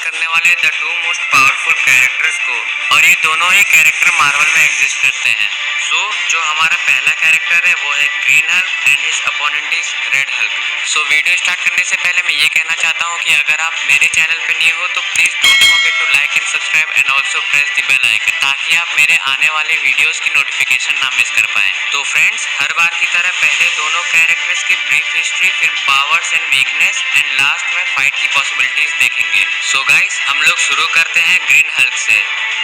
करने वाले the two most powerful characters को, और ये दोनों ही कैरेक्टर मार्वल में एग्जिस्ट करते हैं। जो हमारा पहला कैरेक्टर है वो है green Hulk and his opponent is red Hulk. Video start करने से पहले मैं ये कहना चाहता हूँ कि अगर आप मेरे चैनल पे न्यू हो तो please don't forget to like and subscribe and also press the bell icon, ताकि आप मेरे आने वाले वीडियोस की नोटिफिकेशन ना मिस कर पाए। तो फ्रेंड्स, हर बार की तरह पहले दोनों कैरेक्टर्स की ब्रीफ हिस्ट्री, फिर powers and weakness and last में फाइट की पॉसिबिलिटीज देखेंगे। गाइस, हम लोग शुरू करते हैं ग्रीन हल्क से।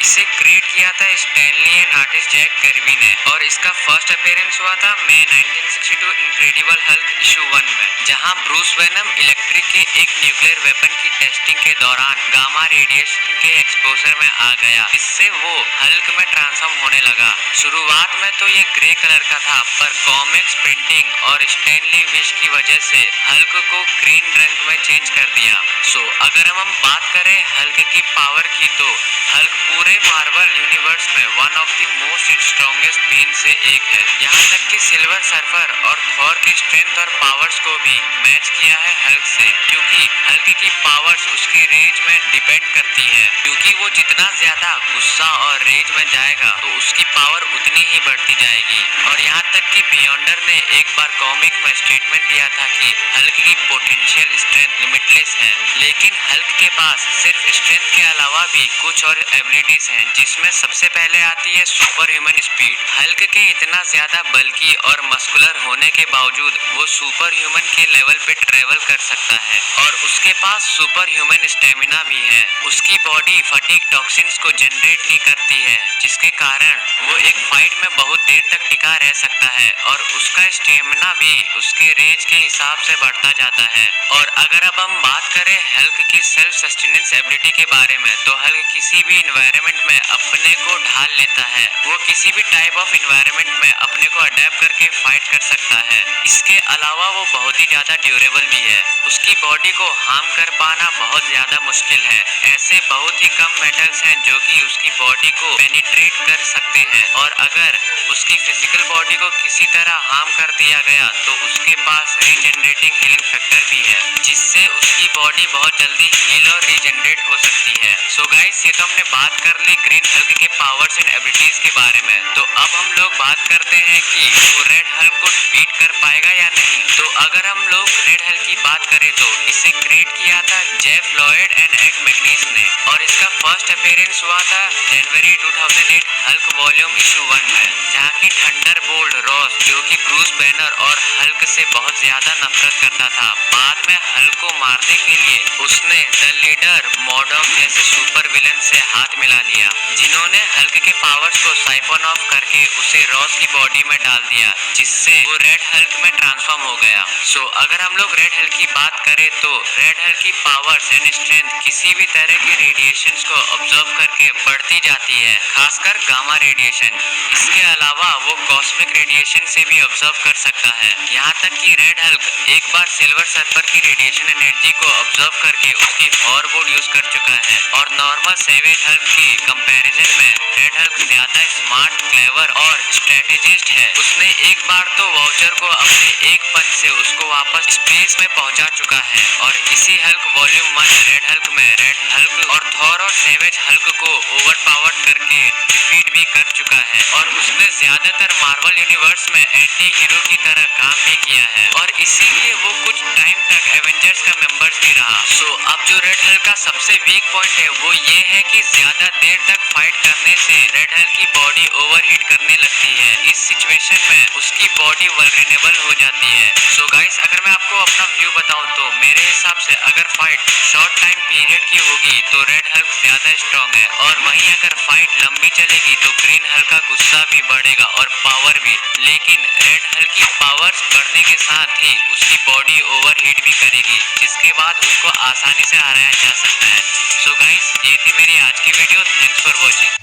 इसे क्रिएट किया था Stan Lee and artist Jack Kirby ने, और इसका फर्स्ट अपीयरेंस हुआ था मई 1962 इनक्रेडिबल हल्क इशू 1 में, जहां ब्रूस वेनम इलेक्ट्रिक के एक न्यूक्लियर वेपन की टेस्टिंग के दौरान गामा रेडिएशन के एक्सपोजर में आ गया, जिससे वो हल्क में ट्रांसफॉर्म होने लगा। शुरुआत में तो ये ग्रे कलर का था, पर कॉमिक्स प्रिंटिंग और स्टैनली विश की वजह से हल्क को ग्रीन रंग में चेंज कर दिया। अगर हम बात करें हल्क की पावर की, तो हल्क पूरे मार्वल यूनिवर्स में one of the most strongest being से एक है। यहाँ तक कि सिल्वर सर्फर और थॉर की स्ट्रेंथ और पावर्स को भी मैच किया है हल्क से, क्योंकि हल्क की पावर्स उसकी रेंज में डिपेंड करती है, क्योंकि वो जितना ज्यादा गुस्सा और रेंज में जाएगा तो उसकी पावर उतनी ही बढ़ती जाएगी। और यहाँ तक कि बियॉन्डर ने एक बार कॉमिक में स्टेटमेंट दिया था कि हल्क की पोटेंशियल स्ट्रेंथ लिमिटलेस है, लेकिन हल्क के पास सिर्फ स्ट्रेंथ के अलावा भी कुछ और एबिलिटीज हैं, जिसमें सबसे पहले आती है सुपर ह्यूमन स्पीड। हल्क के इतना ज्यादा बल्कि और मस्कुलर होने के बावजूद वो सुपर ह्यूमन के लेवल पे ट्रेवल कर सकता है, और उसके पास सुपर ह्यूमन स्टेमिना भी है। उसकी बॉडी फटीग टॉक्सिन्स को जनरेट नहीं करती है, जिसके कारण वो एक फाइट में बहुत देर तक टिका रह सकता है, और उसका स्टेमिना भी उसके रेंज के हिसाब से बढ़ता जाता है। और अगर अब हम बात करें हल्क की सेल्फ सस्टेनेंस एबिलिटी के बारे में, तो हल्क किसी भी इन्वायरमेंट में अपने को ढाल लेता है। वो किसी भी टाइप ऑफ इन्वायरमेंट में अपने को अडेप्ट करके फाइट कर सकता है। इसके अलावा वो बहुत ही ज्यादा ड्यूरेबल भी है। उसकी बॉडी को हार्म कर पाना बहुत ज्यादा मुश्किल है। ऐसे बहुत ही कम मेटल्स हैं जो कि उसकी बॉडी को पेनिट्रेट कर सकते हैं, और अगर उसकी फिजिकल बॉडी को किसी तरह हार्म कर दिया गया तो उसके पास रीजनरेटिंग हीलिंग फैक्टर भी है, जिससे उसकी बॉडी बहुत जल्दी हील और रीजनरेट हो सकती है। गाइस, ये तो हमने बात कर ली ग्रीन हल्क के पावर्स एंड एबिलिटीज के बारे में। तो अब हम लोग बात करते हैं कि वो रेड हल्क को बीट कर पाएगा या नहीं। तो अगर हम लोग रेड हल्क की बात करें तो इसे क्रिएट किया था Jeff Lloyd and Ed McGuinness ने, और इसका फर्स्ट अपीयरेंस हुआ था जनवरी 2008 हल्क वॉल्यूम इशू 1 में, जहाँ की थंडरबोल्ट रॉस, जो कि ब्रूस बैनर और हल्क से बहुत ज्यादा नफरत करता था, बाद में हल्क को मारने के लिए उसने द लीडर मॉडॉक जैसे सुपर विलन से हाथ मिला लिया, जिन्होंने हल्क के पावर्स को साइफन ऑफ करके उसे रॉस की बॉडी में डाल दिया, जिससे वो रेड हल्क में ट्रांसफॉर्म हो गया। अगर हम लोग रेड हल्क की बात करें तो रेड हल्क की पावर्स एंड स्ट्रेंथ किसी भी तरह के रेडिएशंस को ऑब्जर्व करके बढ़ती जाती है, खासकर गामा रेडिएशन। इसके अलावा वो कॉस्मिक रेडिएशन से भी ऑब्जर्व कर सकता है। यहाँ तक कि रेड हल्क एक बार सिल्वर सर्फर की रेडिएशन एनर्जी को ऑब्जर्व करके उसकी हॉरबोर्ड यूज कर चुका है, और नॉर्मल सेवेज हल्क की कंपैरिजन में रेड हल्क ज्यादा स्मार्ट, क्लेवर और स्ट्रेटेजिस्ट है। उसने एक बार तो वाउचर को अपने एक पंच से उसको वापस स्पेस में पहुंचा चुका है, और इसी हल्क वॉल्यूम 1 रेड हल्क में रेड हल्क और थॉर और सेवेज हल्क को ओवरपावर्ड करके डिफीट भी कर चुका है, और उसने ज्यादातर मार्वल यूनिवर्स में एंटी हीरो की तरह काम भी किया है, और इसीलिए वो कुछ टाइम तक एवेंजर्स का मेंबर्स भी रहा। अब जो रेड हल्क का सबसे वीक पॉइंट है वो ये है कि ज्यादा देर तक फाइट करने से रेड हल्क की बॉडी ओवरहीट करने लगती है। इस सिचुएशन में उसकी बॉडी वल्नरेबल हो जाती है। गाइस, अगर मैं आपको अपना व्यू बताऊं तो मेरे हिसाब से अगर फाइट शॉर्ट टाइम पीरियड की होगी तो रेड हल्क ज्यादा स्ट्रॉन्ग है, और वहीं अगर फाइट लंबी चलेगी तो ग्रीन हल्क का गुस्सा भी बढ़ेगा और पावर भी। लेकिन रेड हल्क की पावर्स बढ़ने के साथ ही उसकी बॉडी ओवरहीट भी करेगी, जिसके बाद उसको आसानी से हराया जा सकता है। गाइस, ये थी मेरी आज की वीडियो। Thanks for watching.